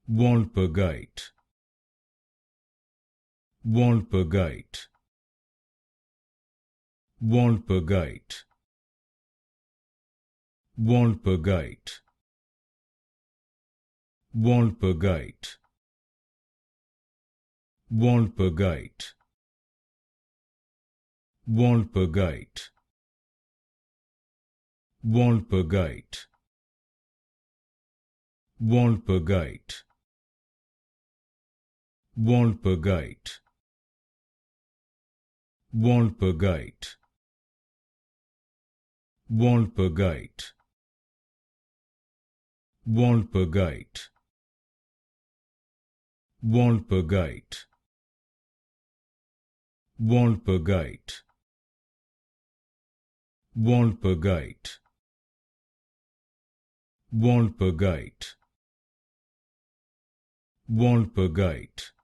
Walpurgite, Walpurgite, Walpurgite, Walpurgite, Walpurgite, Walpurgite, Walpurgite, Walpurgite, Walpurgite, Walpurgite, Walpurgite, Walpurgite, Walpurgite, Walpurgite, Walpurgite, Walpurgite, Walpurgite, Walpurgite,